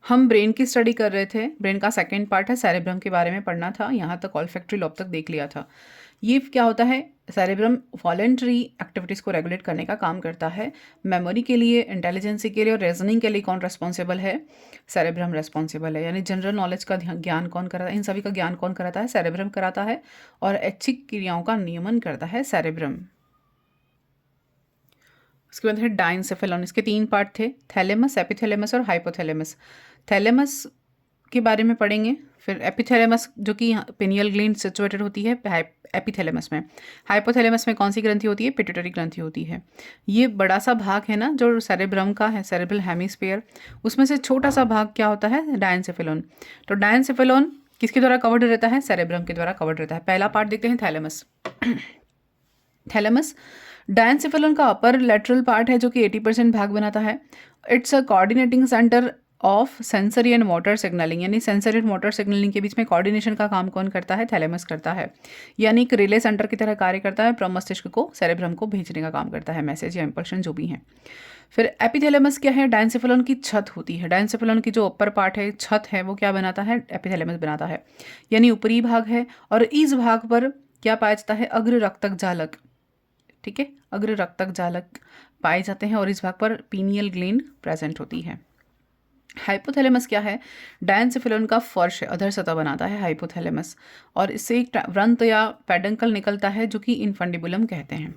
हम ब्रेन की स्टडी कर रहे थे। ब्रेन का सेकंड पार्ट है सेरेब्रम के बारे में पढ़ना था। यहाँ तक ऑल्फैक्टरी लोब तक देख लिया था। ये क्या होता है, सेरेब्रम वॉलेंट्री एक्टिविटीज़ को रेगुलेट करने का काम करता है। मेमोरी के लिए, इंटेलिजेंसी के लिए और रीजनिंग के लिए कौन रेस्पॉन्सिबल है? सेरेब्रम रेस्पॉन्सिबल है। यानी जनरल नॉलेज का ज्ञान कौन कराता है? इन सभी का ज्ञान कौन कराता है? सेरेब्रम कराता है। और ऐच्छिक क्रियाओं का नियमन करता है सेरेब्रम। उसके बाद है डाइनसेफेलॉन। इसके 3 पार्ट थे, थैलेमस, एपिथैलेमस और हाइपोथैलेमस। थैलेमस के बारे में पढ़ेंगे। फिर एपिथैलेमस जो कि पिनियल ग्लैंड सिचुएटेड होती है एपिथैलेमस में। हाइपोथैलेमस में कौन सी ग्रंथि होती है? पिट्यूटरी ग्रंथि होती है। ये बड़ा सा भाग है ना जो सेरेब्रम का है, सेरेब्रल हेमिस्फीयर, उसमें से छोटा सा भाग क्या होता है? डायनसेफेलॉन। तो डायनसेफेलॉन किसके द्वारा कवर्ड रहता है? सेरेब्रम के द्वारा कवर्ड रहता है। पहला पार्ट देखते हैं, थैलेमस। थैलेमस डायनसेफेलॉन का अपर लेटरल पार्ट है जो कि 80% भाग बनाता है। It's a coordinating centre of sensory and motor signalling, यानी सेंसरी एंड मोटर सिग्नलिंग के बीच में कोऑर्डिनेशन का काम कौन करता है? थैलेमस करता है। यानी एक रिले सेंटर की तरह कार्य करता है, प्रमस्तिष्क को सेरेब्रम को भेजने का काम करता है, मैसेज या इंपल्शन जो भी हैं। फिर एपिथैलेमस क्या है? डायनसेफेलॉन की छत होती है। डायनसेफेलॉन की जो अपर पार्ट है, छत है, वो क्या बनाता है? एपिथैलेमस बनाता है, यानी ऊपरी भाग है। और इस भाग पर क्या पाया जाता है? अग्र रक्तक जालक। ठीक है, अग्र रक्तक जालक पाए जाते हैं और इस भाग पर पीनियल ग्लैंड प्रेजेंट होती है। हाइपोथैलेमस क्या है? डायनसेफेलॉन का फर्श है, अधर सतह बनाता है हाइपोथैलेमस, और इससे एक व्रंत या पेडंकल निकलता है जो कि इनफंडिबुलम कहते हैं।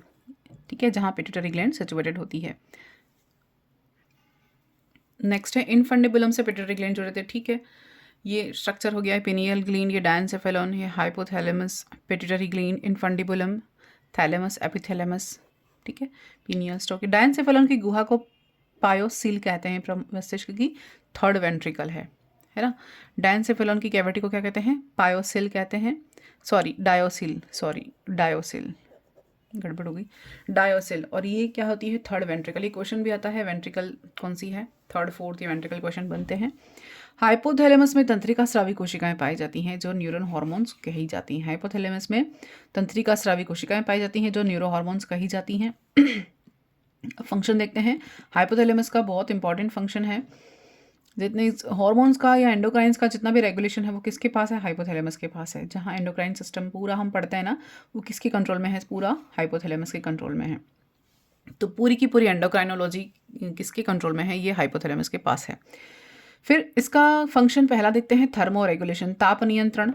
ठीक है, जहाँ पिट्यूटरी ग्लैंड सिचुएटेड होती है। नेक्स्ट है इनफंडिबुलम से पिट्यूटरी ग्लैंड जुड़े थे। ठीक है, ये स्ट्रक्चर हो गया है पिनियल ग्लैंड, ये डायनसेफेलॉन, ये hypothalamus, pituitary gland, infundibulum, thalamus, epithalamus. ठीक है, पीनियल स्टॉक। डायनसेफेलॉन की गुहा को पायोसील कहते हैं, मस्तिष्क की थर्ड वेंट्रिकल है ना। डायनसेफेलॉन की कैविटी को क्या कहते हैं? पायोसिल कहते हैं। डायोसिल, गड़बड़ हो गई, डायोसिल। और ये क्या होती है? Third ventricle. ये क्वेश्चन भी आता है, वेंट्रिकल कौन सी है? थर्ड, फोर्थ, ये वेंट्रिकल क्वेश्चन बनते हैं। हाइपोथैलेमस में तंत्रिका स्रावी कोशिकाएं पाई जाती हैं जो न्यूरन हार्मोन्स कही जाती हैं। हाइपोथैलेमस में तंत्रिका स्रावी कोशिकाएं पाई जाती हैं जो न्यूरो हार्मोन्स कही जाती हैं। फंक्शन देखते हैं। हाइपोथैलेमस का बहुत इंपॉर्टेंट फंक्शन है। जितने हार्मोन्स का या एंडोक्राइंस का जितना भी रेगुलेशन है वो किसके पास है? हाइपोथैलेमस के पास है। जहाँ एंडोक्राइन सिस्टम पूरा हम पढ़ते हैं ना, वो किसके कंट्रोल में है? पूरा हाइपोथैलेमस के कंट्रोल में है। तो पूरी की पूरी एंडोक्राइनोलॉजी किसके कंट्रोल में है? ये हाइपोथैलेमस के पास है। फिर इसका फंक्शन पहला देखते हैं, थर्मो रेगुलेशन, ताप नियंत्रण।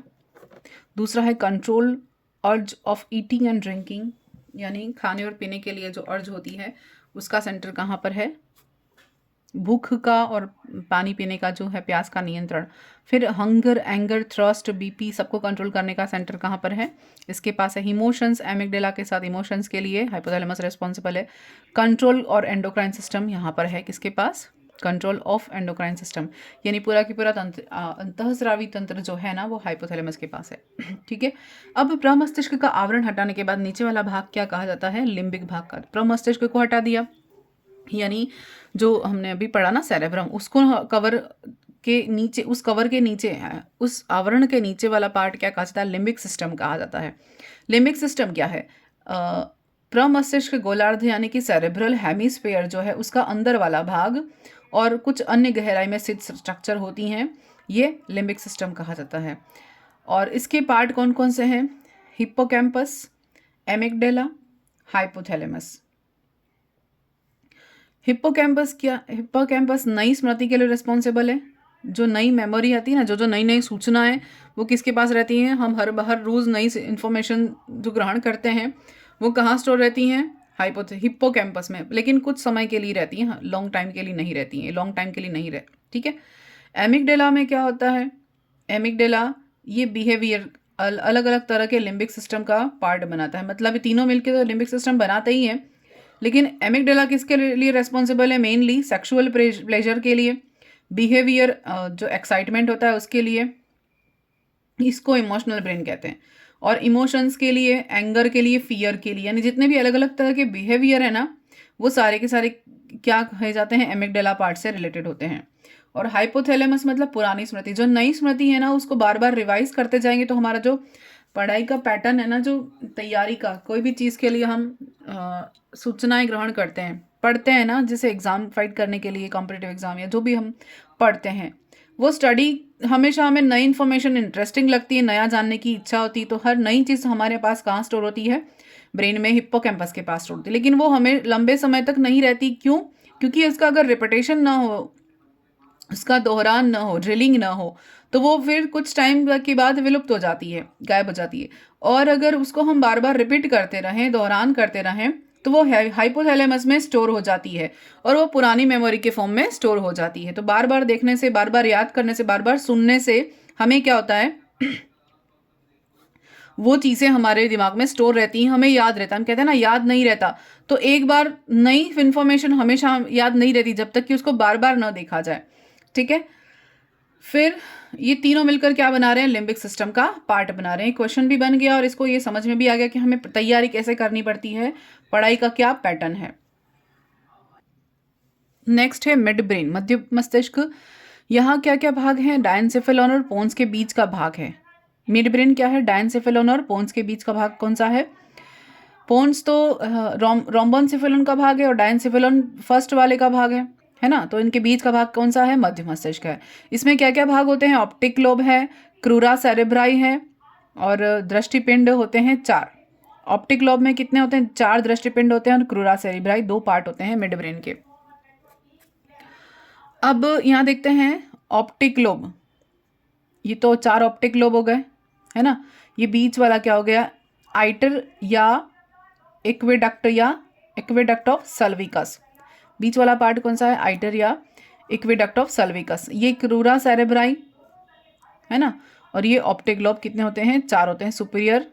दूसरा है कंट्रोल अर्ज ऑफ ईटिंग एंड ड्रिंकिंग, यानी खाने और पीने के लिए जो अर्ज होती है उसका सेंटर कहाँ पर है? भूख का और पानी पीने का जो है, प्यास का नियंत्रण। फिर हंगर, एंगर, थ्रस्ट, बीपी सबको कंट्रोल करने का सेंटर कहाँ पर है? इसके पास है। इमोशंस, एमिगडेला के साथ इमोशंस के लिए हाइपोथैलेमस रिस्पॉन्सिबल है। कंट्रोल और एंडोक्राइन सिस्टम यहाँ पर है किसके पास? कंट्रोल ऑफ एंडोक्राइन सिस्टम, यानी पूरा की पूरा तंत्र, अंतःस्रावी तंत्र जो है ना, वो हाइपोथैलेमस के पास है। ठीक है, अब प्रमस्तिष्क का आवरण हटाने के बाद नीचे वाला भाग क्या कहा जाता है? लिम्बिक भाग का। प्रमस्तिष्क को हटा दिया, यानी जो हमने अभी पढ़ा ना सेरेब्रम, उसको कवर के नीचे, उस कवर के नीचे, उस आवरण के नीचे वाला पार्ट क्या कहा जाता है? लिम्बिक सिस्टम कहा जाता है। लिम्बिक सिस्टम क्या है? प्रमस्तिष्क गोलार्ध यानी कि सेरेब्रल हेमिस्फीयर जो है उसका अंदर वाला भाग और कुछ अन्य गहराई में स्थित स्ट्रक्चर होती हैं, ये लिम्बिक सिस्टम कहा जाता है। और इसके पार्ट कौन कौन से हैं? Hippocampus, एमिगडेला, hypothalamus. हिप्पोकैम्पस नई स्मृति के लिए रिस्पॉन्सिबल है। जो नई मेमोरी आती है ना, जो नई नई सूचनाएं, वो किसके पास रहती हैं? हम हर रोज़ नई इंफॉर्मेशन जो ग्रहण करते हैं वो कहाँ स्टोर रहती हैं? हिप्पोकैम्पस में, लेकिन कुछ समय के लिए रहती हैं, लॉन्ग टाइम के लिए नहीं रहती हैं, लॉन्ग टाइम के लिए नहीं रहती। ठीक है, एमिगडेला में क्या होता है? एमिगडेला ये बिहेवियर अलग अलग तरह के लिम्बिक सिस्टम का पार्ट बनाता है। मतलब ये तीनों मिलकर तो लिम्बिक सिस्टम बनाते ही हैं, लेकिन एमिगडेला किसके लिए रेस्पॉन्सिबल है? मेनली सेक्सुअल प्लेजर के लिए, बिहेवियर जो एक्साइटमेंट होता है उसके लिए, इसको इमोशनल ब्रेन कहते हैं। और इमोशंस के लिए, एंगर के लिए, फियर के लिए, यानी जितने भी अलग अलग तरह के बिहेवियर है ना, वो सारे के सारे क्या कहे जाते हैं? एमिगडेला पार्ट से रिलेटेड होते हैं। और हाइपोथैलेमस मतलब पुरानी स्मृति। जो नई स्मृति है ना, उसको बार बार रिवाइज करते जाएंगे तो हमारा जो पढ़ाई का पैटर्न है ना, जो तैयारी का, कोई भी चीज़ के लिए हम सूचनाएं ग्रहण करते हैं, पढ़ते हैं ना, जैसे एग्ज़ाम फाइट करने के लिए, कॉम्पिटिटिव एग्ज़ाम या जो भी हम पढ़ते हैं, वो स्टडी हमेशा हमें नई इन्फॉर्मेशन इंटरेस्टिंग लगती है, नया जानने की इच्छा होती है, तो हर नई चीज़ हमारे पास कहाँ स्टोर होती है? ब्रेन में, हिप्पोकैम्पस के पास स्टोर होती है। लेकिन वो हमें लंबे समय तक नहीं रहती। क्यों? क्योंकि उसका अगर रिपीटेशन ना हो, उसका दोहरान ना हो, ड्रिलिंग ना हो, तो वो फिर कुछ टाइम के बाद विलुप्त हो जाती है, गायब हो जाती है। और अगर उसको हम बार बार रिपीट करते रहें, दोहरान करते रहें, तो वो हाइपोथैलेमस में स्टोर हो जाती है और वो पुरानी मेमोरी के फॉर्म में स्टोर हो जाती है। तो बार बार देखने से, बार बार याद करने से, बार बार सुनने से हमें क्या होता है? वो चीज़ें हमारे दिमाग में स्टोर रहती हैं, हमें याद रहता है। हम कहते हैं ना, याद नहीं रहता। तो एक बार नई इन्फॉर्मेशन हमेशा याद नहीं रहती जब तक कि उसको बार बार ना देखा जाए। ठीक है, फिर ये तीनों मिलकर क्या बना रहे हैं? लिम्बिक सिस्टम का पार्ट बना रहे हैं। क्वेश्चन भी बन गया और इसको ये समझ में भी आ गया कि हमें तैयारी कैसे करनी पड़ती है, पढ़ाई का क्या पैटर्न है। नेक्स्ट है मिड ब्रेन, मध्य मस्तिष्क। यहाँ क्या क्या भाग हैं? डायनसेफेलॉन और पोन्स के बीच का भाग है। मिड ब्रेन क्या है? डायनसेफेलॉन और पोन्स के बीच का भाग कौन सा है? पोन्स तो रोम्बोनसेफेलॉन का भाग है और डायनसेफेलॉन फर्स्ट वाले का भाग है ना? तो इनके बीच का भाग कौन सा है? मध्य मस्तिष्क है। इसमें क्या क्या भाग होते हैं? ऑप्टिक लोब है, क्रूरा सेरेब्राई है और दृष्टिपिंड होते हैं 4। ऑप्टिक लोब में कितने होते हैं? 4 दृष्टिपिंड होते हैं और क्रूरा सेरेब्राई 2 पार्ट होते हैं मिड ब्रेन के। अब यहाँ देखते हैं ऑप्टिक लोब। ये तो 4 ऑप्टिक लोब हो गए, है ना? ये बीच वाला क्या हो गया? आइटर या एक्वेडक्ट ऑफ सल्विकस। बीच वाला पार्ट कौन सा है? आइटर या एक्वेडक्ट ऑफ सल्विकस। ये क्रूरा सेरेब्राई है ना? और ये ऑप्टिक लोब कितने होते हैं? 4 होते हैं। सुपीरियर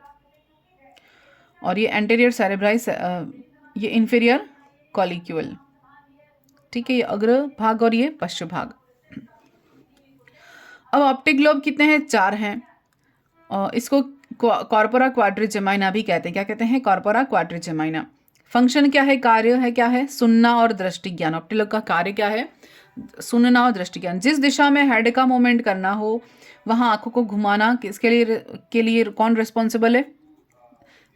और ये एंटीरियर सेरेब्राई, ये इंफीरियर कॉलिक्यूल। ठीक है, ये अग्र भाग और ये पश्च भाग। अब ऑप्टिक लोब कितने हैं? 4 हैं। इसको कॉर्पोरा क्वाड्रिजेमाइना भी कहते हैं। क्या कहते हैं? कॉर्पोरा क्वाड्रिजेमाइना। फंक्शन क्या है? कार्य है क्या है? सुनना और दृष्टि ज्ञान। ऑप्टिक लोब का कार्य क्या है? सुनना और दृष्टि ज्ञान। जिस दिशा में हेड का मूवमेंट करना हो वहाँ आंखों को घुमाना किसके लिए कौन रिस्पॉन्सिबल है?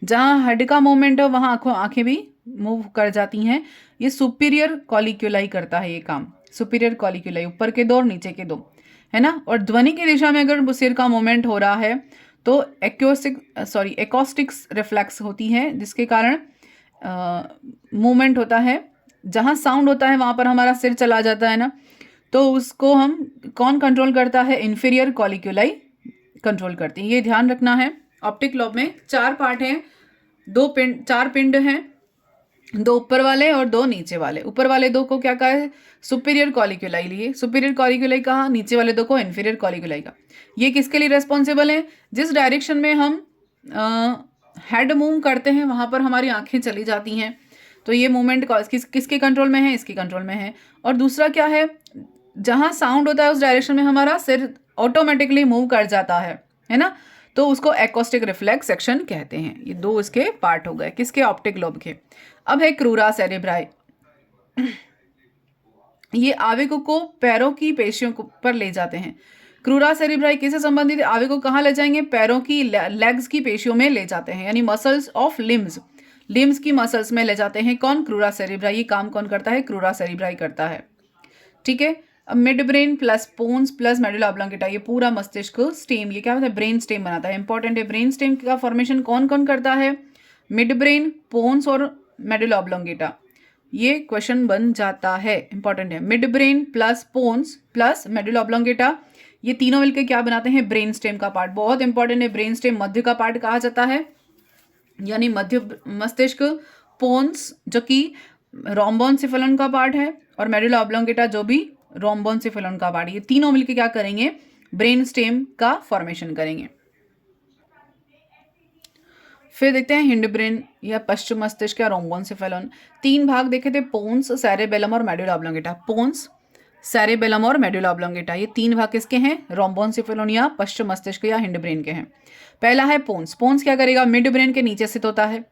जहाँ हेड का मूवमेंट हो वहाँ आंखें भी मूव कर जाती हैं। ये सुपीरियर कॉलिक्यूलाई करता है ये काम। सुपीरियर कॉलिक्यूलाई, ऊपर के 2 और नीचे के 2, है ना? और ध्वनि की दिशा में अगर सिर का मूवमेंट हो रहा है तो एकॉस्टिक्स रिफ्लेक्स होती है, जिसके कारण मूवमेंट होता है। जहाँ साउंड होता है वहाँ पर हमारा सिर चला जाता है ना, तो उसको हम कौन कंट्रोल करता है? इन्फीरियर कॉलिक्यूलाई कंट्रोल करती है। ये ध्यान रखना है। ऑप्टिक लोब में 4 पार्ट हैं, 4 पिंड हैं, 2 ऊपर वाले और 2 नीचे वाले। ऊपर वाले 2 को क्या कहा है? सुपीरियर कॉलिक्यूलाई लिए, सुपीरियर कॉलिक्यूलाई कहा। नीचे वाले 2 को इन्फीरियर कॉलिक्यूलाई का। ये किसके लिए रेस्पॉन्सिबल है? जिस डायरेक्शन में हम हेड मूव करते हैं वहाँ पर हमारी आंखें चली जाती हैं, तो ये मूवमेंट किसके कंट्रोल में है? इसके कंट्रोल में है। और दूसरा क्या है? जहाँ साउंड होता है उस डायरेक्शन में हमारा सिर ऑटोमेटिकली मूव कर जाता है ना? तो उसको एकॉस्टिक रिफ्लेक्स सेक्शन कहते हैं। ये 2 इसके पार्ट हो गए, किसके? ऑप्टिक लोब के। अब है क्रूरा सेरेब्राई। ये आवेगों को पैरों की पेशियों पर ले जाते हैं। क्रूरा सेरेब्राई किससे संबंधित है? आवेगों कहाँ ले जाएंगे? पैरों की लेग्स की पेशियों में ले जाते हैं, यानी मसल्स ऑफ लिम्स की मसल्स में ले जाते हैं। कौन? क्रूरा सेरेब्राई। ये काम कौन करता है? क्रूरा सेरेब्राई करता है। ठीक है, अब mid brain plus pons plus medulla oblongata, ये पूरा मस्तिष्क स्टेम, ये क्या होता है? ब्रेन स्टेम बनाता है। इंपॉर्टेंट है। ब्रेन स्टेम का फॉर्मेशन कौन कौन करता है? मिड ब्रेन, पोन्स और मेडुला ऑब्लोंगेटा। ये क्वेश्चन बन जाता है, इंपॉर्टेंट है। Mid brain plus pons plus medulla oblongata, ये तीनों मिलकर क्या बनाते हैं? ब्रेन स्टेम का पार्ट। बहुत इंपॉर्टेंट है। ब्रेन स्टेम मध्य का पार्ट कहा जाता है, यानी मध्य मस्तिष्क। पोन्स जो कि रोम्बोनसेफेलॉन का पार्ट है और मेडुला ऑब्लोंगेटा जो भी रोम्बोनसेफेलॉन का पार्ट। ये तीनों मिलकर क्या करेंगे? ब्रेन स्टेम का फॉर्मेशन करेंगे। फिर देखते हैं हिंड ब्रेन या पश्चिम मस्तिष्क या रोम्बोनसेफेलॉन। 3 भाग देखे थे, पोन्स, सेरेबेलम और मेडुला ऑब्लोंगेटा। पोन्स, सेरेबेलम और मेडुला ऑब्लोंगेटा, ये 3 भाग किसके हैं? रोम्बोनसेफेलॉन या पश्चिम मस्तिष्क या हिंड ब्रेन के हैं। पहला है पोन्स। पोन्स क्या करेगा? मिड ब्रेन के नीचे स्थित होता है।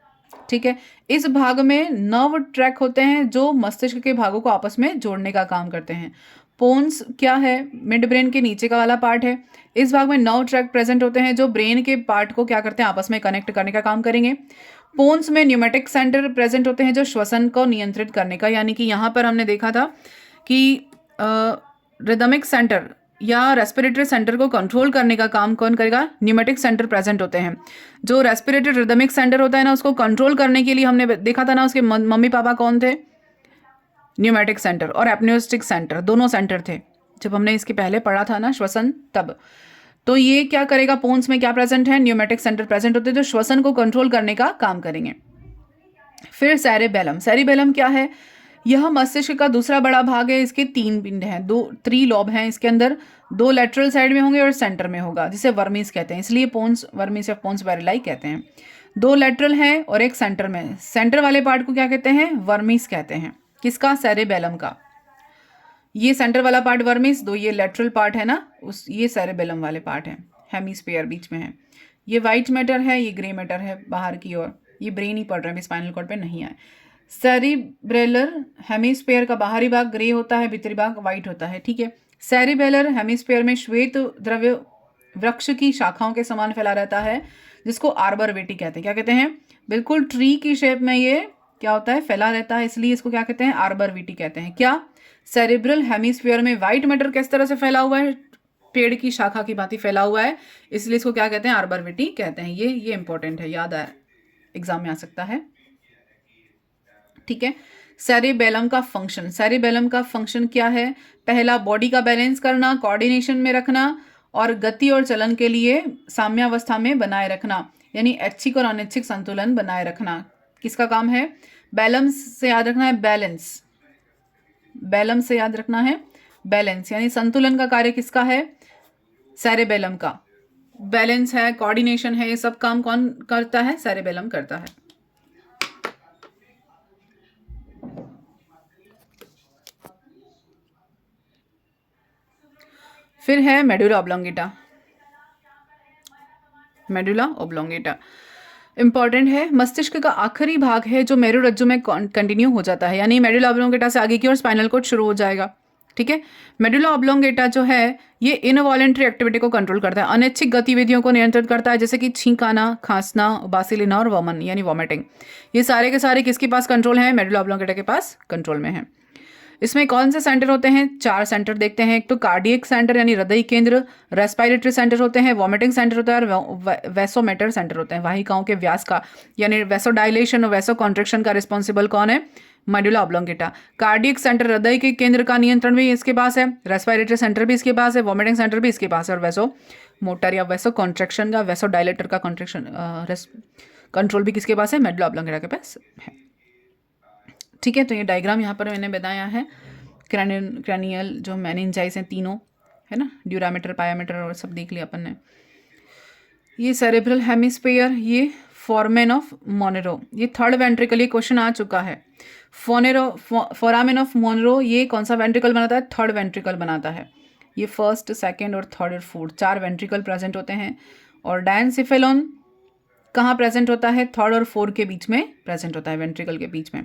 ठीक है, इस भाग में नर्व ट्रैक होते हैं जो मस्तिष्क के भागों को आपस में जोड़ने का काम करते हैं। पोन्स क्या है? मिड ब्रेन के नीचे का वाला पार्ट है। इस भाग में नर्व ट्रैक प्रेजेंट होते हैं जो ब्रेन के पार्ट को क्या करते हैं? आपस में कनेक्ट करने का काम करेंगे। पोन्स में न्यूमेटिक सेंटर प्रेजेंट होते हैं जो श्वसन को नियंत्रित करने का, यानी कि यहाँ पर हमने देखा था कि रिदमिक सेंटर या रेस्पिरेटरी सेंटर को कंट्रोल करने का काम कौन करेगा? न्यूमेटिक सेंटर प्रेजेंट होते हैं। जो रेस्पिरेटरी रिदमिक सेंटर होता है ना, उसको कंट्रोल करने के लिए हमने देखा था ना, उसके मम्मी पापा कौन थे? न्यूमेटिक सेंटर और एपनियोस्टिक सेंटर, दोनों सेंटर थे जब हमने इसके पहले पढ़ा था ना श्वसन तब। तो ये क्या करेगा? पोन्स में क्या प्रेजेंट है? न्यूमेटिक सेंटर प्रेजेंट होते हैं जो श्वसन को कंट्रोल करने का काम करेंगे। फिर सेरेबेलम। सेरिबेलम क्या है? यह मस्तिष्क का दूसरा बड़ा भाग है। इसके 3 पिंड हैं, 3 लोब हैं इसके अंदर, 2 लेटरल साइड में होंगे और सेंटर में होगा, जिसे वर्मिस कहते हैं, इसलिए पोन्स वर्मिस या पोन्स वेरिलाई कहते हैं। 2 लेटरल हैं और एक सेंटर में। सेंटर वाले पार्ट को क्या कहते हैं? वर्मिस कहते हैं। किसका? सेरेबेलम का। ये सेंटर वाला पार्ट वर्मिस, 2 ये लेटरल पार्ट है ना, ये सेरेबेलम वाले पार्ट है, हेमिस्फीयर बीच में है। ये वाइट मैटर है, ये ग्रे मैटर है बाहर की ओर। ये ब्रेन ही पढ़ रहे हैं, स्पाइनल कॉर्ड पे नहीं आए। सेरिब्रेलर हेमिस्फीयर का बाहरी भाग ग्रे होता है, भीतरी भाग वाइट होता है, ठीक है। सेरिबेलर हेमिस्फीयर में श्वेत द्रव्य वृक्ष की शाखाओं के समान फैला रहता है, जिसको आर्बर वेटी कहते हैं। क्या कहते हैं? बिल्कुल ट्री की शेप में ये क्या होता है? फैला रहता है, इसलिए इसको क्या कहते हैं? आर्बर वीटी कहते हैं। क्या? सेरिब्रल हेमिस्फीयर में व्हाइट मैटर किस तरह से फैला हुआ है? पेड़ की शाखा की भांति फैला हुआ है, इसलिए इसको क्या कहते हैं? आर्बर वीटी कहते हैं। ये इंपॉर्टेंट है, याद आया, एग्जाम में आ सकता है, ठीक है। सेरिबेलम का फंक्शन। सेरिबेलम का फंक्शन क्या है? पहला, बॉडी का बैलेंस करना, कोऑर्डिनेशन में रखना और गति और चलन के लिए साम्यावस्था में बनाए रखना, यानी ऐच्छिक और अनैच्छिक संतुलन बनाए रखना। किसका काम है? बैलेंस से याद रखना है, बैलेंस। बैलम से याद रखना है, बैलेंस, यानी संतुलन का कार्य किसका है? सेरिबेलम का। बैलेंस है, कोऑर्डिनेशन है, ये सब काम कौन करता है? सेरिबेलम करता है। फिर है medulla oblongata. Medulla oblongata important है, मस्तिष्क का आखिरी भाग है जो मेरुरज्जु में कंटिन्यू हो जाता है, यानी मेडुला ऑब्लोंगेटा से आगे की ओर स्पाइनल कॉर्ड शुरू हो जाएगा, ठीक है। मेडुला ऑब्लोंगेटा जो है ये इनवॉलेंट्री एक्टिविटी को कंट्रोल करता है, अनैच्छिक गतिविधियों को नियंत्रित करता है, जैसे कि छींक आना, खांसना, बासी लेना और वमन यानी वॉमिटिंग। ये सारे के सारे किसके पास कंट्रोल है? मेडुला ऑब्लोंगेटा के पास कंट्रोल में है। इसमें कौन से सेंटर होते हैं? 4 सेंटर देखते हैं। एक तो कार्डियक सेंटर यानी हृदय केंद्र, रेस्पिरेटरी सेंटर होते हैं, वॉमिटिंग सेंटर होता है और वैसोमेटर सेंटर होते हैं। वाहिकाओं के व्यास का यानी वैसोडाइलेशन और वैसो कॉन्ट्रेक्शन का रिस्पॉन्सिबल कौन है? Medulla oblongata. कार्डियक सेंटर हृदय के केंद्र का नियंत्रण भी इसके पास है, रेस्पिरेटरी सेंटर भी इसके पास है, वॉमिटिंग सेंटर भी इसके पास है और वैसो मोटर या वैसो कॉन्ट्रेक्शन का, वैसो डायलेटर का कॉन्ट्रेक्शन कंट्रोल भी किसके पास है? मेडुला ऑब्लोंगेटा के पास है, ठीक है। तो ये डायग्राम यहाँ पर मैंने बताया है। क्रैनियल जो मेनिंजाइज हैं तीनों, है ना, ड्यूरामीटर, पायामीटर और सब देख लिया अपन ने। ये सेरेब्रल हेमिस्फीयर, ये फोरामेन ऑफ मोनेरो, ये थर्ड वेंट्रिकल, ये क्वेश्चन आ चुका है। फोरामेन ऑफ मोनेरो ये कौन सा वेंट्रिकल बनाता है? थर्ड वेंट्रिकल बनाता है। ये फर्स्ट, सेकेंड और थर्ड और फोर्थ 4 वेंट्रिकल प्रेजेंट होते हैं। और डायनसिफेलोन कहाँ प्रेजेंट होता है? थर्ड और फोर्थ के बीच में प्रेजेंट होता है, वेंट्रिकल के बीच में।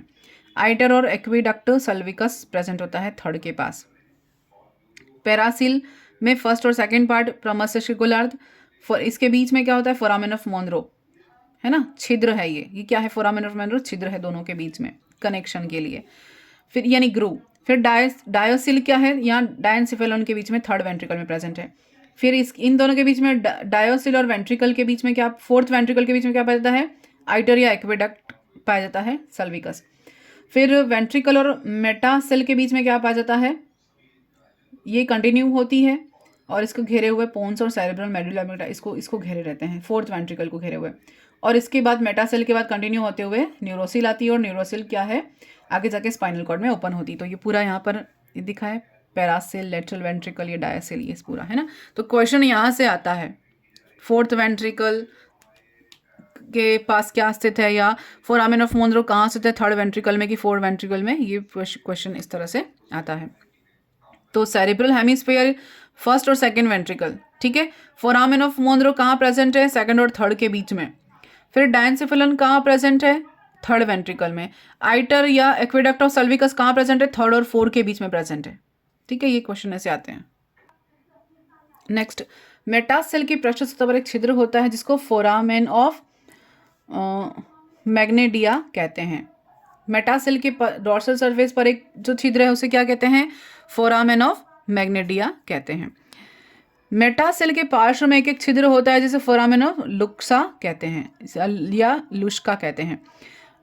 आइटर और एक्विडक्ट सल्विकस प्रेजेंट होता है थर्ड के पास। पैरासिल में फर्स्ट और सेकंड पार्ट प्रमस्तिष्क गोलार्ध, इसके बीच में क्या होता है? फोरामेन ऑफ मोनरो, है ना, छिद्र है ये क्या है? फोरामेन ऑफ मोनरो छिद्र है दोनों के बीच में कनेक्शन के लिए, फिर यानी ग्रू। फिर डायोसिल क्या है? यहाँ डायनसिफेलोन के बीच में थर्ड वेंट्रिकल में प्रेजेंट है। फिर इन दोनों के बीच में डायोसिल और वेंट्रिकल के बीच में क्या, फोर्थ वेंट्रिकल के बीच में क्या पाया जाता है? आइटर या एक्विडक्ट पाया जाता है, सल्विकस। फिर वेंट्रिकल और मेटासेल के बीच में क्या पाया जाता है? ये कंटिन्यू होती है और इसको घेरे हुए पोन्स और सेरेब्रल मेडुला ऑब्लोंगेटा इसको घेरे रहते हैं, फोर्थ वेंट्रिकल को घेरे हुए। और इसके बाद मेटासेल के बाद कंटिन्यू होते हुए न्यूरोसिल आती है और न्यूरोसिल क्या है? आगे जाके स्पाइनल कॉर्ड में ओपन होती है। तो ये पूरा यहाँ पर दिखा है, पैरासिल, लेटरल वेंट्रिकल, ये डायसिल, ये पूरा है ना। तो क्वेश्चन यहाँ से आता है, फोर्थ वेंट्रिकल के पास क्या स्थित है, या फोरामेन ऑफ मोनरो कहाँ स्थित है? थर्ड वेंट्रिकल में कि फोर्थ वेंट्रिकल में? ये क्वेश्चन इस तरह से आता है। तो सेरेब्रल हेमिस्फीयर फर्स्ट और सेकंड वेंट्रिकल, ठीक है। फोरामेन ऑफ मोनरो कहाँ प्रेजेंट है? सेकंड और थर्ड के बीच में। फिर डायनसिफेलोन कहाँ प्रेजेंट है? थर्ड वेंट्रिकल में। आइटर या एक्विडक्ट ऑफ सल्विकस कहाँ प्रेजेंट है? थर्ड और फोर्थ के बीच में प्रेजेंट है, ठीक है। ये क्वेश्चन ऐसे आते हैं। नेक्स्ट, मेटासेल की पृष्ठ सतह पर एक छिद्र होता है जिसको फोरामेन ऑफ मैग्नेडिया कहते हैं। मेटासेल के डोर्सल सरफेस पर एक जो छिद्र है उसे क्या कहते हैं? फोरामेन ऑफ मैग्नेडिया कहते हैं। मेटासेल के पार्श्व में एक एक छिद्र होता है जिसे फोरामेन ऑफ लुक्सा कहते हैं या लुस्का कहते हैं।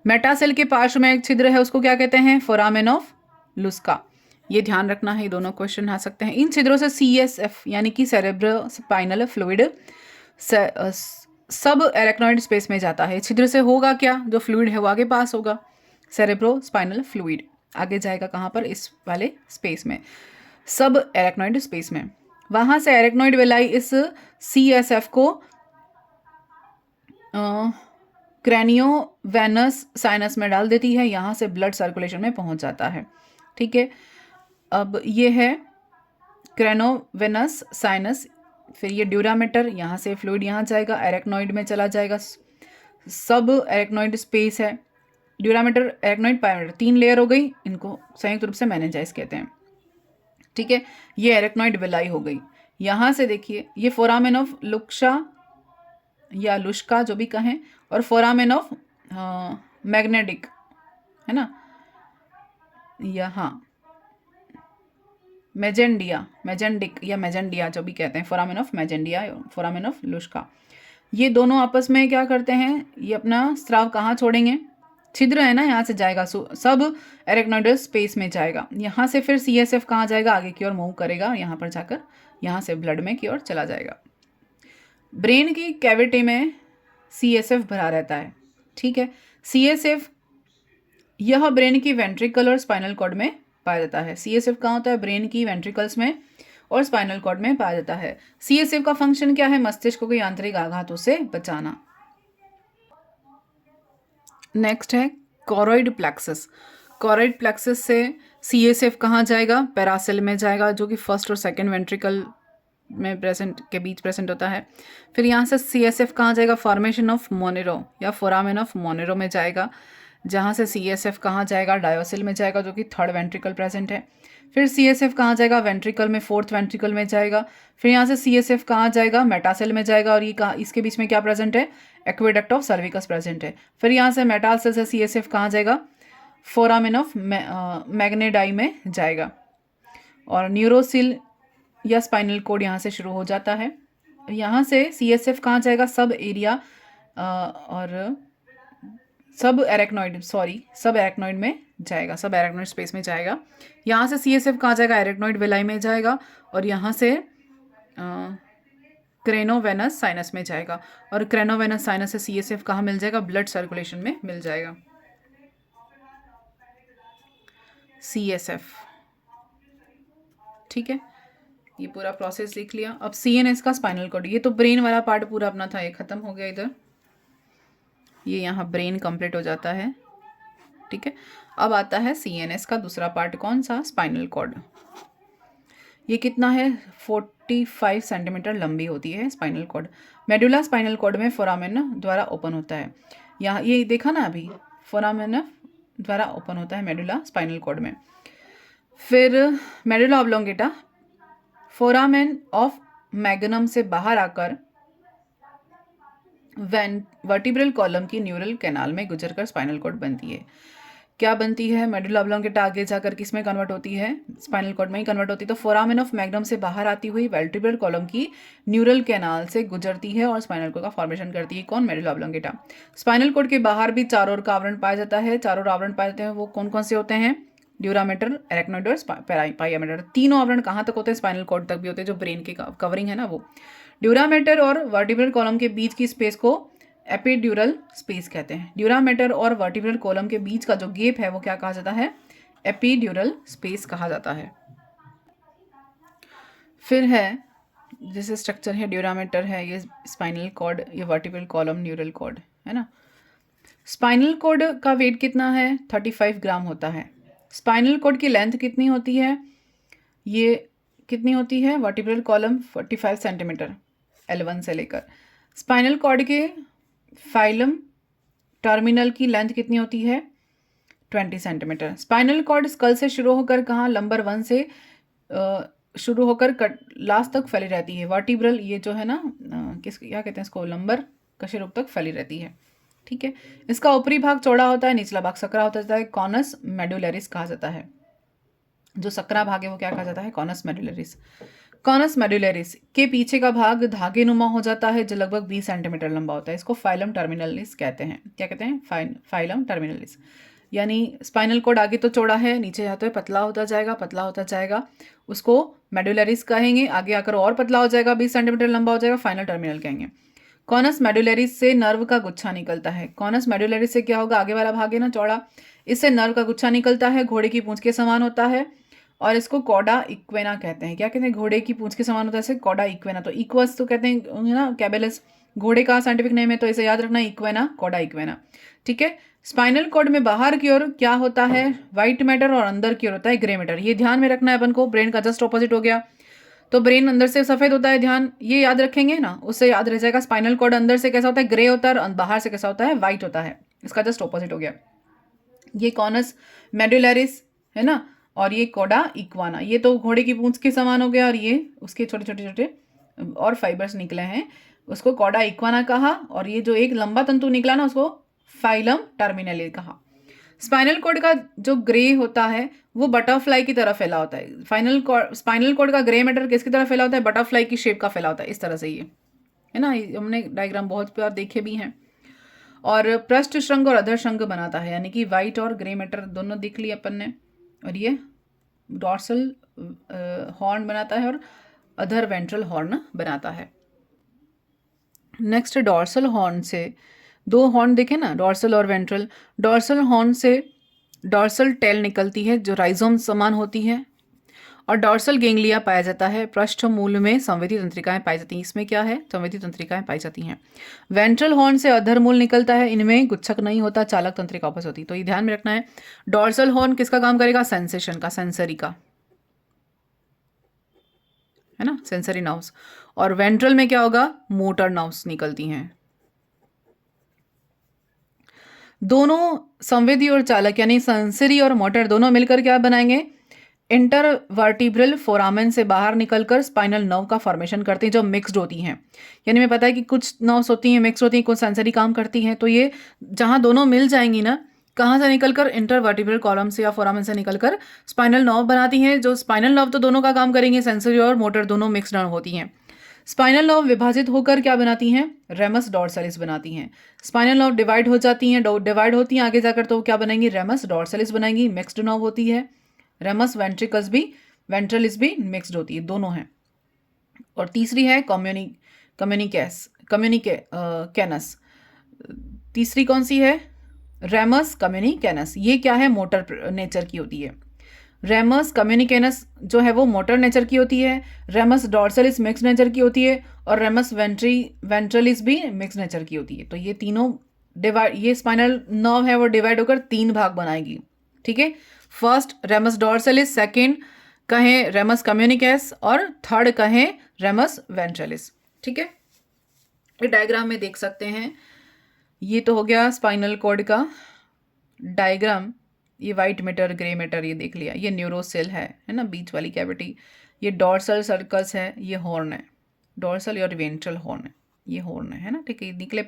मेटासेल के पार्श्व में एक छिद्र है उसको क्या कहते हैं? Foramen of Luschka. ये ध्यान रखना है, ये दोनों क्वेश्चन आ सकते हैं। इन छिद्रों से CSF यानी कि सेरेब्रो स्पाइनल फ्लूइड सब एरेक्नॉइड स्पेस में जाता है। छिद्र से होगा क्या? जो फ्लूइड है वो आगे पास होगा, सेरेब्रो स्पाइनल फ्लूइड आगे जाएगा कहाँ पर? इस वाले स्पेस में, सब एरेक्नॉइड स्पेस में। वहाँ से एरेक्नॉइड वेलाई इस CSF को क्रैनियोवेनस साइनस में डाल देती है, यहाँ से ब्लड सर्कुलेशन में पहुँच जाता है। ठीक है, अब ये है क्रैनोवेनस साइनस, फिर ये ड्यूरामीटर, यहाँ से फ्लूइड यहाँ जाएगा, एरेक्नॉइड में चला जाएगा, सब एरेक्नॉइड स्पेस है। ड्यूरामीटर, एरेक्नॉइड, पायोमीटर, 3 लेयर हो गई, इनको संयुक्त रूप से मेनिंजाइस कहते हैं। ठीक है, ये एरेक्नॉइड विलाई हो गई। यहाँ से देखिए ये फोरामेन ऑफ लुक्सा या लुस्का जो भी कहें, और फोरामेन ऑफ मैग्नेटिक है ना, या हाँ मैजेंडिक या मैजेंडिया जो भी कहते हैं, foramen of मैजेंडिया, foramen of Luschka, ये दोनों आपस में क्या करते हैं? ये अपना स्राव कहाँ छोड़ेंगे? छिद्र है ना, यहाँ से जाएगा, सब एरेक्नॉइडल स्पेस में जाएगा। यहाँ से फिर CSF कहाँ जाएगा? आगे की ओर मूव करेगा, यहाँ पर जाकर यहाँ से ब्लड में की ओर चला जाएगा। ब्रेन की कैविटी में CSF भरा रहता है। ठीक है, CSF यह ब्रेन की वेंट्रिकल और स्पाइनल कॉर्ड में पाया जाता है। CSF कहाँ होता है? ब्रेन की वेंट्रिकल्स में और स्पाइनल कॉर्ड में पाया जाता है। CSF का फंक्शन क्या है? मस्तिष्क को यांत्रिक आघातों से बचाना। नेक्स्ट है कॉरोइड प्लेक्सस। कॉरोइड प्लेक्सस से CSF कहाँ जाएगा? पैरासेल में जाएगा, जो कि फर्स्ट और सेकंड वेंट्रिकल में के बीच प्रेजेंट होता है। फिर यहाँ से CSF कहाँ जाएगा? फॉर्मेशन ऑफ मोनेरो या फोरामेन ऑफ मोनेरो में जाएगा, जहाँ से CSF कहाँ जाएगा? डायोसिल में जाएगा, जो कि थर्ड वेंट्रिकल प्रेजेंट है। फिर CSF कहाँ जाएगा? वेंट्रिकल में, फोर्थ वेंट्रिकल में जाएगा। फिर यहाँ से CSF कहाँ जाएगा? मेटासेल में जाएगा, और ये कहाँ, इसके बीच में क्या प्रेजेंट है? एक्वेडक्ट ऑफ सर्विकस प्रेजेंट है। फिर यहाँ से मेटासेल से CSF कहाँ जाएगा? फोरामेन ऑफ मैग्नेडाई में जाएगा, और न्यूरोसिल या स्पाइनल कोड यहाँ से शुरू हो जाता है। यहाँ से CSF कहाँ जाएगा? सब एरिया और सब एरेक्नॉइड में जाएगा, सब एरेक्नॉइड स्पेस में जाएगा। यहाँ से CSF कहाँ जाएगा? एरेक्नॉइड विलाई में जाएगा, और यहाँ से क्रेनोवेनस साइनस में जाएगा, और क्रेनोवेनस साइनस से CSF कहाँ मिल जाएगा? ब्लड सर्कुलेशन में मिल जाएगा। CSF, ठीक है, ये पूरा प्रोसेस देख लिया। अब CNS का स्पाइनल कॉर्ड, ये तो ब्रेन वाला पार्ट पूरा अपना था, ये खत्म हो गया इधर, ये यहाँ ब्रेन कंप्लीट हो जाता है। ठीक है, अब आता है CNS का दूसरा पार्ट, कौन सा? Spinal cord. ये कितना है? 45 सेंटीमीटर लंबी होती है spinal cord. Medulla spinal cord में फोरामेन द्वारा ओपन होता है। यहाँ ये देखा ना अभी, फोरामेन द्वारा ओपन होता है मेडुला स्पाइनल कॉर्ड में। फिर medulla oblongata foramen of magnum से बाहर आकर वर्टिब्रल कॉलम की न्यूरल कैनाल में गुजरकर स्पाइनल कॉर्ड बनती है। क्या बनती है? मेडुला ऑब्लोंगेटा आगे जाकर किस में कन्वर्ट होती है? स्पाइनल कॉर्ड में ही कन्वर्ट होती है। तो फोरामेन ऑफ मैग्नम से बाहर आती हुई वर्टिब्रल कॉलम की न्यूरल कैनाल से गुजरती है और स्पाइनल कॉर्ड का फॉर्मेशन करती है। कौन? Medulla oblongata. स्पाइनल कॉर्ड के बाहर भी चारों ओर का आवरण पाया जाता है। चारों आवरण पाए जाते हैं, वो कौन कौन से होते हैं? ड्यूरामीटर, एरेक्नॉइड और पायोमीटर। तीनों आवरण कहाँ तक होते हैं? स्पाइनल कॉर्ड तक भी होते हैं, जो ब्रेन की कवरिंग है ना वो। ड्यूरामीटर और वर्टिब्रल कॉलम के बीच की स्पेस को एपिड्यूरल स्पेस कहते हैं। ड्यूरामीटर और वर्टिब्रल कॉलम के बीच का जो गैप है वो क्या कहा जाता है? एपिड्यूरल स्पेस कहा जाता है। फिर है जैसे स्ट्रक्चर है, ड्यूरामीटर है, ये स्पाइनल कॉर्ड, ये वर्टिब्रल कॉलम, न्यूरल कॉर्ड है ना। स्पाइनल कॉर्ड का वेट कितना है? 35 ग्राम होता है। स्पाइनल कॉर्ड की लेंथ कितनी होती है? ये कितनी होती है? वर्टिब्रल कॉलम 45 सेंटीमीटर L1 से लेकर। स्पाइनल कॉर्ड के फाइलम टर्मिनल की लेंथ कितनी होती है? 20 सेंटीमीटर। स्पाइनल कॉर्ड स्कल से शुरू होकर कहाँ? लंबर 1 से शुरू होकर लास्ट तक फैली रहती है। वर्टिब्रल, ये जो है ना क्या कहते हैं इसको? लंबर कशेरुक तक फैली रहती है। ठीक है, इसका ऊपरी भाग चौड़ा होता है, निचला भाग सकरा होता है, कॉनस मेडुलरिस कहा जाता है। जो सकरा भाग है वो क्या कहा जाता है? कॉनस मेडुलरिस। कॉनस मेडुलरिस के पीछे का भाग धागे नुमा हो जाता है जो लगभग 20 सेंटीमीटर लंबा होता है। इसको फाइलम टर्मिनलिस कहते हैं। क्या कहते हैं? Phylum terminalis. यानी स्पाइनल कॉर्ड आगे तो चौड़ा है, नीचे जाते हुए पतला होता जाएगा, उसको मेडुलरिस कहेंगे। आगे आकर और पतला हो जाएगा, 20 सेंटीमीटर लंबा हो जाएगा, फाइनल टर्मिनल कहेंगे। कॉनस मेडुलरिस से नर्व का गुच्छा निकलता है। कॉनस मेडुलरिस से क्या होगा? आगे वाला भाग है ना चौड़ा, इससे नर्व का गुच्छा निकलता है, घोड़े की पूंछ के समान होता है और इसको कॉडा इक्वेना कहते हैं। क्या कहते हैं? घोड़े की पूंछ के समान होता है, इसे कॉडा इक्वेना। तो इक्वस तो कहते हैं ना, कैबेलस घोड़े का साइंटिफिक नेम है, तो इसे याद रखना, इक्वेना, कॉडा इक्वेना। ठीक है। स्पाइनल कॉर्ड में बाहर की ओर क्या होता है? व्हाइट मैटर, और अंदर की ओर होता है ग्रे मैटर। ये ध्यान में रखना है अपन को, ब्रेन का जस्ट ऑपोजिट हो गया। तो ब्रेन अंदर से सफेद होता है, ध्यान ये याद रखेंगे ना, उससे याद रह जाएगा। स्पाइनल कॉर्ड अंदर से कैसा होता है? ग्रे होता है, और बाहर से कैसा होता है? व्हाइट होता है। इसका जस्ट ऑपोजिट हो गया। ये कॉनस मेडुलरिस है ना, और ये कॉडा इक्वाना। ये तो घोड़े की पूंछ के समान हो गया, और ये उसके छोटे छोटे छोटे और फाइबर्स निकले हैं, उसको कॉडा इक्वाना कहा। और ये जो एक लंबा तंतु निकला ना, उसको फाइलम टर्मिनली कहा। स्पाइनल कॉर्ड का जो ग्रे होता है वो बटरफ्लाई की तरह फैला होता है। स्पाइनल कॉर्ड का ग्रे मैटर किसकी तरह फैला होता है? बटरफ्लाई की शेप का फैला होता है, इस तरह से ये है ना। हमने डायग्राम बहुत बार देखे भी हैं। और पृष्ठ श्रृंग और अधर श्रृंग बनाता है, यानी कि व्हाइट और ग्रे मैटर दोनों देख लिए अपन ने। और ये डॉर्सल हॉर्न बनाता है और अधर वेंट्रल हॉर्न बनाता है। नेक्स्ट, डॉर्सल हॉर्न से दो हॉर्न देखे ना, डॉर्सल और वेंट्रल। डॉर्सल हॉर्न से डॉर्सल टेल निकलती है जो राइजोम समान होती है, और डॉर्सल गेंगलिया पाया जाता है। पृष्ठ मूल में संवेदी तंत्रिकाएं पाई जाती हैं। इसमें क्या है? संवेदी तंत्रिकाएं पाई जाती हैं। वेंट्रल हॉर्न से अधर मूल निकलता है, इनमें गुच्छक नहीं होता, चालक तंत्रिका वापस होती है। तो ये ध्यान में रखना है। डॉर्सल हॉर्न किसका काम करेगा? सेंसेशन का, सेंसरी का, है ना, सेंसरी नर्व्स। और वेंट्रल में क्या होगा? मोटर नर्व्स निकलती हैं। दोनों संवेदी और चालक यानी सेंसरी और मोटर दोनों मिलकर क्या बनाएंगे? इंटरवर्टिब्रल फोरामेन से बाहर निकलकर स्पाइनल नर्व का फॉर्मेशन करती हैं, जो मिक्स्ड होती हैं। यानी मैं पता है कि कुछ नर्व्स होती हैं मिक्स्ड होती हैं, कुछ सेंसरी काम करती हैं। तो ये जहां दोनों मिल जाएंगी ना, कहाँ से निकलकर? इंटरवर्टिब्रल कॉलम से या फोरामेन से निकलकर स्पाइनल नर्व बनाती हैं। जो स्पाइनल नर्व तो दोनों का काम करेंगे, सेंसरी और मोटर दोनों मिक्स्ड नर्व होती हैं। स्पाइनल नर्व विभाजित होकर क्या बनाती हैं? रेमस डॉर्सलिस बनाती हैं। स्पाइनल नर्व डिवाइड हो जाती हैं, डिवाइड होती हैं आगे जाकर, तो क्या बनेंगी? रेमस डॉर्सलिस बनेंगी। मिक्स्ड नर्व होती है। रेमस वेंट्रिकल्स भी, वेंट्रलिस भी मिक्स्ड होती है, दोनों हैं। और तीसरी है कैनस। तीसरी कौन सी है? रेमस कम्युनिकेनस। ये क्या है? मोटर नेचर की होती है। रेमस कम्युनिकेनस जो है वो मोटर नेचर की होती है। रेमस डॉर्सलिस मिक्स नेचर की होती है, और रेमस वेंट्रलिस भी मिक्स नेचर की होती है। तो ये तीनों डिवाइड, ये स्पाइनल नर्व है वो डिवाइड होकर 3 भाग बनाएगी। ठीक है। फर्स्ट रेमस डॉर्सलिस, सेकेंड कहें रेमस कम्युनिकेस, और थर्ड कहें रेमस वेंट्रलिस। ठीक है। ये डायग्राम में देख सकते हैं। ये तो हो गया स्पाइनल कॉर्ड का डायग्राम। ये वाइट मैटर, ग्रे मैटर, ये देख लिया। ये न्यूरोसेल है ना, बीच वाली कैविटी। ये डॉर्सल सर्कस है, ये हॉर्न है। डॉर्सल और वेंट्रल हॉर्न है, ये हॉर्न है ना। ठीक है। निकले